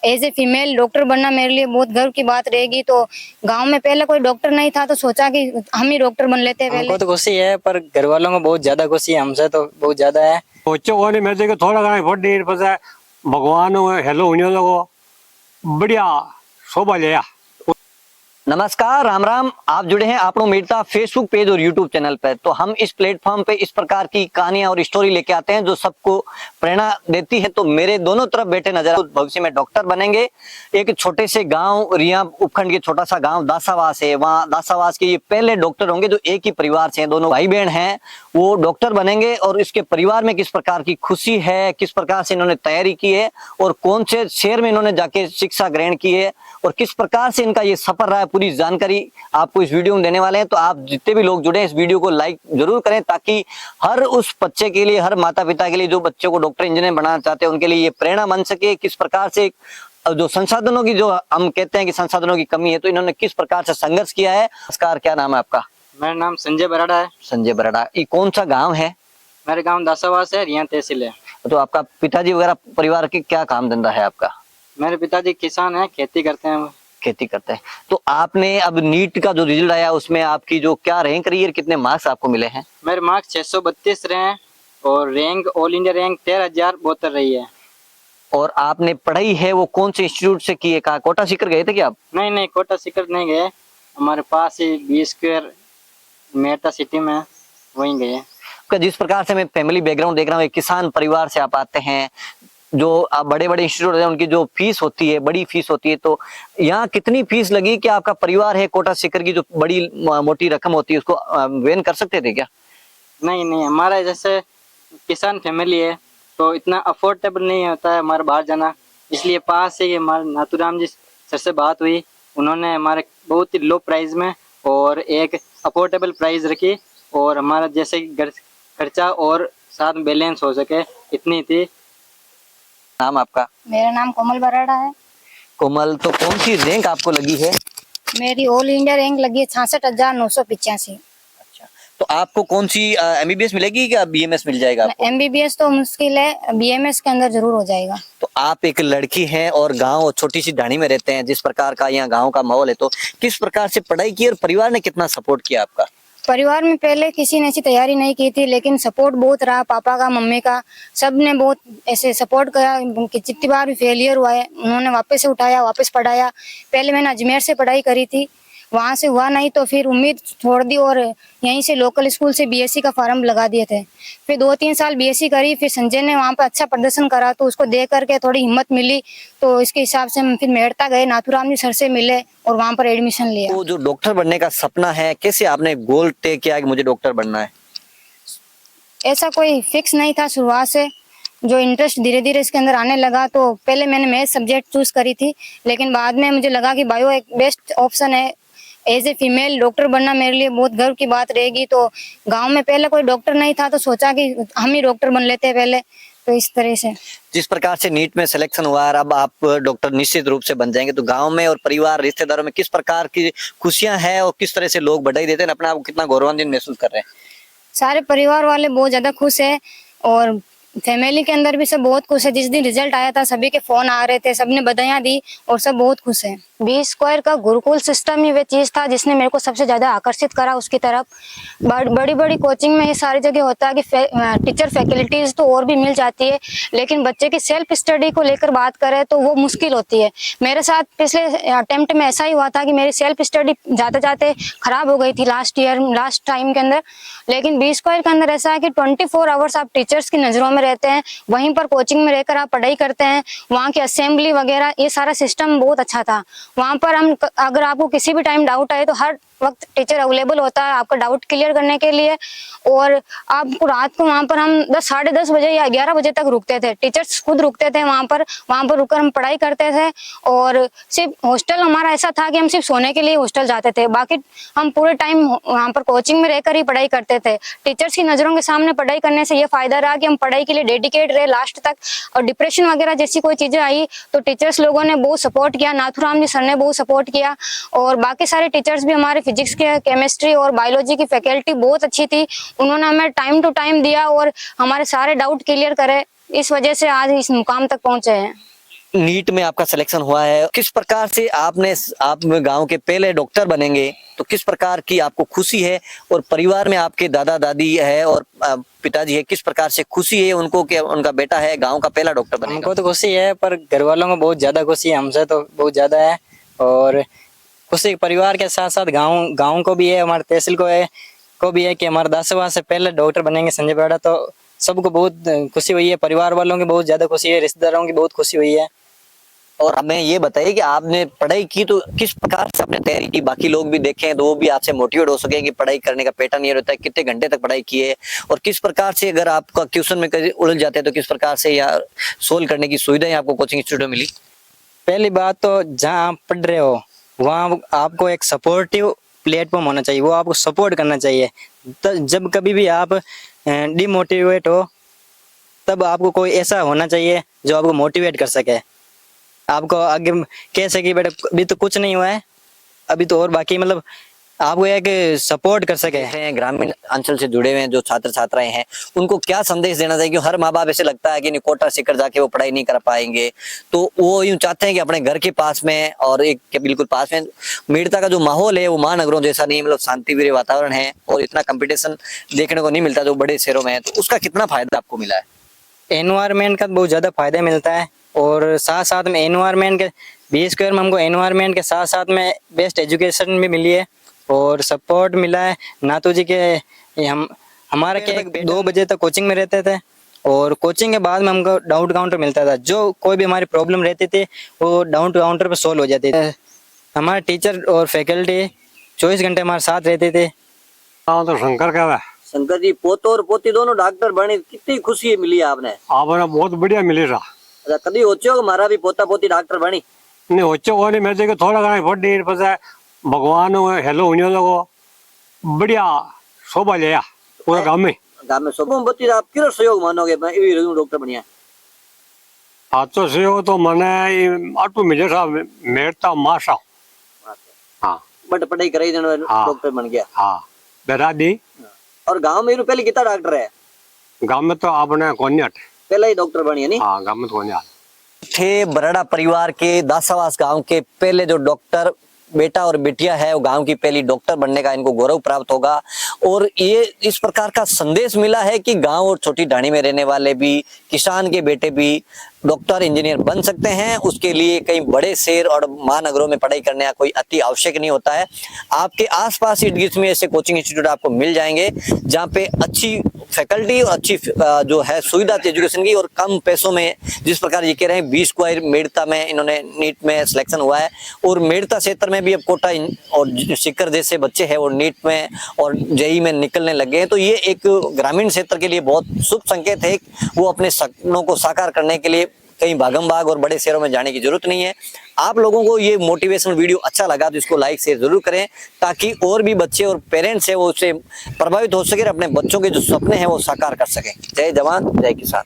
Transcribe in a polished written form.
As a female doctor बनना मेरे लिए बहुत गर्व की बात रहेगी। तो गांव में पहले कोई डॉक्टर नहीं था, तो सोचा कि हम ही डॉक्टर बन लेते हैं। हमको तो खुशी है, पर घर वालों को बहुत ज्यादा खुशी है, हमसे तो बहुत ज्यादा है। बच्चों को मैं देखो थोड़ा घना वोट नहीं पता भगवान हेलो होने लगो बढ़िया शोभा लिया। नमस्कार, राम राम। आप जुड़े हैं आपनों मीरता फेसबुक पेज और यूट्यूब चैनल पर। तो हम इस प्लेटफॉर्म पे इस प्रकार की कहानियां और स्टोरी लेके आते हैं जो सबको प्रेरणा देती है। तो मेरे दोनों तरफ बैठे नजर भविष्य में डॉक्टर बनेंगे। एक छोटे से गांव रिया उपखंड के छोटा सा गांव दासावास है, वहाँ दासावास के ये पहले डॉक्टर होंगे जो एक ही परिवार से हैं, दोनों भाई बहन हैं, वो डॉक्टर बनेंगे। और इसके परिवार में किस प्रकार की खुशी है, किस प्रकार से इन्होंने तैयारी की है और कौन से शहर में इन्होंने जाके शिक्षा ग्रहण की है और किस प्रकार से इनका ये सफर रहा है, पूरी जानकारी आपको इस वीडियो में देने वाले हैं। तो आप जितने भी लोग जुड़े हैं इस वीडियो को लाइक जरूर करें, ताकि हर उस बच्चे के लिए, हर माता पिता के लिए जो बच्चे को डॉक्टर इंजीनियर बनाना चाहते हैं उनके लिए ये प्रेरणा बन सके। किस प्रकार से जो संसाधनों की, जो हम कहते हैं कि संसाधनों की कमी है, तो इन्होंने किस प्रकार से संघर्ष किया है। नमस्कार, क्या नाम है आपका? मेरा नाम संजय बराड़ा है। संजय बराड़ा। ये कौन सा गाँव है? मेरे गाँव दासावास है, रिया तहसील है। तो आपका पिताजी वगैरह परिवार के क्या काम धंधा है आपका? मेरे पिताजी किसान है, खेती करते हैं। खेती करते हैं। तो आपने अब नीट का जो रिजल्ट आया उसमें आपकी जो क्या रैंक रही है, कितने मार्क्स आपको मिले हैं? मेरे मार्क्स 632 रहे हैं और रैंक ऑल इंडिया रैंक 13,072 रही है। और आपने पढ़ाई है वो कौन से इंस्टीट्यूट से की है? कहा कोटा सीकर गए थे क्या आप? नहीं, कोटा सीकर नहीं गए, हमारे पास ही B² मेहता सिटी में, वहीं गए। जिस प्रकार से मैं फैमिली बैकग्राउंड देख रहा हूँ, एक किसान परिवार से आप आते हैं, जो बड़े बड़े इंस्टीट्यूट हैं उनकी जो फीस होती है, बड़ी फीस होती है, तो यहाँ कितनी फीस लगी कि आपका परिवार है कोटा सीकर की जो बड़ी मोटी रकम होती है उसको वहन कर सकते थे क्या? नहीं, हमारा जैसे किसान फैमिली है तो इतना अफोर्डेबल नहीं होता है हमारे बाहर जाना, इसलिए पास से हमारे नाथुराम जी सर से बात हुई, उन्होंने हमारे बहुत ही लो प्राइस में और एक अफोर्डेबल प्राइस रखी और हमारा जैसे घर खर्चा और साथ में बैलेंस हो सके, इतनी थी। नाम आपका? मेरा नाम कोमल बराड़ा है। कोमल, तो कौन सी रैंक आपको लगी है? मेरी ऑल इंडिया रैंक लगी है 66,985। अच्छा, तो आपको कौन सी MBBS मिलेगी क्या BMS मिल जाएगा आपको? MBBS तो मुश्किल है, BMS के अंदर जरूर हो जाएगा। तो आप एक लड़की हैं और गांव छोटी सी ढाणी में रहते हैं, जिस प्रकार का यहाँ गांव का माहौल है, तो किस प्रकार से पढ़ाई की और परिवार ने कितना सपोर्ट किया आपका? परिवार में पहले किसी ने ऐसी तैयारी नहीं की थी, लेकिन सपोर्ट बहुत रहा, पापा का, मम्मी का, सब ने बहुत ऐसे सपोर्ट किया कि जितनी बार भी फेलियर हुआ है उन्होंने वापस से उठाया, वापस पढ़ाया। पहले मैंने अजमेर से पढ़ाई करी थी, वहां से हुआ नहीं तो फिर उम्मीद छोड़ दी और यहीं से लोकल स्कूल से BSc का फॉर्म लगा दिए थे। फिर 2-3 साल BSc करी, फिर संजय ने वहाँ पर अच्छा प्रदर्शन करा तो उसको देख करके थोड़ी हिम्मत मिली, तो इसके हिसाब से हम फिर मेड़ता गए, नाथुराम जी सर से मिले और वहाँ पर एडमिशन लिया। तो जो डॉक्टर बनने का सपना है, कैसे आपने गोल तय किया कि मुझे डॉक्टर बनना है? ऐसा कोई फिक्स नहीं था शुरुआत से, जो इंटरेस्ट धीरे धीरे इसके अंदर आने लगा। तो पहले मैंने मैथ सब्जेक्ट चूज करी थी, लेकिन बाद में मुझे लगा कि बायो एक बेस्ट ऑप्शन है। एज ए फीमेल डॉक्टर बनना मेरे लिए बहुत गर्व की बात रहेगी। तो गांव में पहले कोई डॉक्टर नहीं था, तो सोचा कि हम ही डॉक्टर बन लेते हैं पहले, तो इस तरह से। जिस प्रकार से नीट में सिलेक्शन हुआ और अब आप डॉक्टर निश्चित रूप से बन जाएंगे, तो गांव में और परिवार रिश्तेदारों में किस प्रकार की खुशियां हैं और किस तरह से लोग बधाई देते हैं, अपने आप को कितना गौरवान्वित महसूस कर रहे हैं? सारे परिवार वाले बहुत ज्यादा खुश है और फैमिली के अंदर भी सब बहुत खुश है। जिस दिन रिजल्ट आया था सभी के फोन आ रहे थे, सबने बधाइयां दी और सब बहुत खुश है। B² का गुरुकुल सिस्टम ही वे चीज था जिसने मेरे को सबसे ज्यादा आकर्षित करा उसकी तरफ। बड़ी बड़ी कोचिंग में ये सारी जगह होता है कि टीचर फैकल्टीज तो और भी मिल जाती है, लेकिन बच्चे की सेल्फ स्टडी को लेकर बात करें तो वो मुश्किल होती है। मेरे साथ पिछले अटेम्प्ट में ऐसा ही हुआ था कि मेरी सेल्फ स्टडी जाते जाते खराब हो गई थी लास्ट टाइम के अंदर। लेकिन B² के अंदर ऐसा है कि 24 आवर्स आप टीचर्स की नजरों में रहते हैं, वहीं पर कोचिंग में रहकर आप पढ़ाई करते हैं, वहाँ की असेंबली वगैरह ये सारा सिस्टम बहुत अच्छा था। वहाँ पर हम अगर आपको किसी भी टाइम डाउट आए तो हर वक्त टीचर अवेलेबल होता है आपका डाउट क्लियर करने के लिए। और आपको रात को वहाँ पर हम 10, साढ़े 10 बजे या 11 बजे तक रुकते थे, टीचर्स खुद रुकते थे वहाँ पर रुककर हम पढ़ाई करते थे। और सिर्फ हॉस्टल हमारा ऐसा था कि हम सिर्फ सोने के लिए हॉस्टल जाते थे, बाकी हम पूरे टाइम वहाँ पर कोचिंग में रहकर ही पढ़ाई करते थे। टीचर्स की नजरों के सामने पढ़ाई करने से ये फायदा रहा कि हम पढ़ाई के लिए डेडिकेट रहे लास्ट तक। और डिप्रेशन वगैरह जैसी कोई चीजें आई तो टीचर्स लोगों ने बहुत सपोर्ट किया, नाथुराम जी सर ने बहुत सपोर्ट किया और बाकी सारे टीचर्स भी हमारे फिजिक्स के, केमिस्ट्री और बायोलॉजी की फैकल्टी बहुत अच्छी थी। उन्होंने हमें टाइम टू टाइम दिया और हमारे सारे डाउट क्लियर करे, इस वजह से आज इस मुकाम तक पहुंचे हैं। नीट में आपका सिलेक्शन हुआ है, किस प्रकार से आप गांव के पहले डॉक्टर बनेंगे, तो किस प्रकार की आपको खुशी है, और परिवार में आपके दादा दादी है और पिताजी है, किस प्रकार से खुशी है उनको कि उनका बेटा है गांव का पहला डॉक्टर बनेगा? हमको तो खुशी है, पर घर वालों को बहुत ज्यादा खुशी है, हमसे तो बहुत ज्यादा है। और खुशी परिवार के साथ साथ गाँव को भी है, हमारे तहसील को भी है कि हमारे 10 से पहले डॉक्टर बनेंगे संजय बेड़ा। तो सबको बहुत खुशी हुई है, परिवार वालों की बहुत ज्यादा खुशी है, रिश्तेदारों की बहुत खुशी हुई है। और हमें ये बताइए कि आपने पढ़ाई की तो किस प्रकार से आपने तैयारी की, बाकी लोग भी देखें तो वो भी आपसे मोटिवेट हो सके कि पढ़ाई करने का पैटर्न ये रहता है, कितने घंटे तक पढ़ाई की है, और किस प्रकार से अगर आपका क्वेश्चन में कभी उलझ जाते हैं तो किस प्रकार से या सोल्व करने की सुविधाएं आपको कोचिंग इंस्टीट्यूट में मिली? पहली बात तो जहाँ आप पढ़ रहे हो वहाँ आपको एक सपोर्टिव प्लेटफॉर्म होना चाहिए, वो आपको सपोर्ट करना चाहिए। जब कभी भी आप डिमोटिवेट हो तब आपको कोई ऐसा होना चाहिए जो आपको मोटिवेट कर सके, आपको आगे कह सके बेटा अभी तो कुछ नहीं हुआ है, अभी तो और बाकी, मतलब आपको एक सपोर्ट कर सके। ग्रामीण अंचल से जुड़े हुए हैं जो छात्र छात्राएं हैं, उनको क्या संदेश देना चाहिए? हर माँ बाप ऐसे लगता है कि नहीं कोटा सीकर जाके वो पढ़ाई नहीं कर पाएंगे, तो वो यूं चाहते हैं कि अपने घर के पास में और एक के बिल्कुल पास में मेड़ता का जो माहौल है वो महानगरों जैसा नहीं, मतलब शांति प्रिय वातावरण है और इतना कंपटीशन देखने को नहीं मिलता जो बड़े शहरों में है, तो उसका कितना फायदा आपको मिला है? एनवायरमेंट का बहुत ज्यादा फायदा मिलता है, और साथ साथ में एनवायरमेंट के B² में हमको एनवायरमेंट के साथ साथ में बेस्ट एजुकेशन भी मिली है और सपोर्ट मिला है नातू जी के। हमारे के 2 बजे तक कोचिंग में रहते थे, और कोचिंग के बाद में हमको डाउट काउंटर मिलता था, जो कोई भी हमारी प्रॉब्लम रहती थी वो डाउट काउंटर पर सोल्व हो जाती थी। हमारे टीचर और फैकल्टी 24 घंटे हमारे साथ रहते थे। हाँ तो शंकर क्या है, शंकर जी पोतो और पोती दोनों डॉक्टर बने, कितनी खुशी मिली आपने? आपने बहुत बढ़िया मिली रहा। अच्छा, कभी सोचो कि हमारा भी पोता पोती डॉक्टर बनी? नहीं होचो को नहीं, मैं देखो थोड़ा घना फोड़ी पता भगवान हेलो होने लगो बढ़िया शोभा लिया पूरा गाँव में शोभा बत्ती आप क्यों सहयोग मानोगे मैं ये डॉक्टर बनिया? हाँ तो से हो तो मैंने आटू मिले था मेरता मासा। हाँ बट पढ़ाई कराई हाँ। डॉक्टर बन गया। हाँ बेरा दी। और गांव में पहले कितना डॉक्टर है? गाँव में तो आपने कोनियाट पहला ही डॉक्टर बनी नहीं? हाँ गाँव में तो कोनियाट थे। बराड़ा परिवार के दासावास गांव के पहले जो डॉक्टर बेटा और बेटिया है वो गांव की पहली डॉक्टर बनने का इनको गौरव प्राप्त होगा, और ये इस प्रकार का संदेश मिला है कि गांव और छोटी ढाणी में रहने वाले भी किसान के बेटे भी डॉक्टर इंजीनियर बन सकते हैं। उसके लिए कई बड़े शहर और महानगरों में पढ़ाई करने का कोई अति आवश्यक नहीं होता है। आपके आसपास इर्द गिर्द में ऐसे कोचिंग इंस्टीट्यूट आपको मिल जाएंगे जहाँ पे अच्छी फैकल्टी और अच्छी जो है सुविधा थी एजुकेशन की, और कम पैसों में, जिस प्रकार ये कह रहे हैं B² मेड़ता में इन्होंने नीट में सिलेक्शन हुआ है, और मेड़ता क्षेत्र में भी अब कोटा और सीकर जैसे बच्चे हैं वो नीट में और JEE में निकलने लगे हैं। तो ये एक ग्रामीण क्षेत्र के लिए बहुत शुभ संकेत है। वो अपने सपनों को साकार करने के लिए कहीं भागम भाग और बड़े शहरों में जाने की जरूरत नहीं है। आप लोगों को ये मोटिवेशनल वीडियो अच्छा लगा तो इसको लाइक शेयर जरूर करें, ताकि और भी बच्चे और पेरेंट्स है वो उससे प्रभावित हो सके और अपने बच्चों के जो सपने हैं वो साकार कर सकें। जय जवान जय किसान।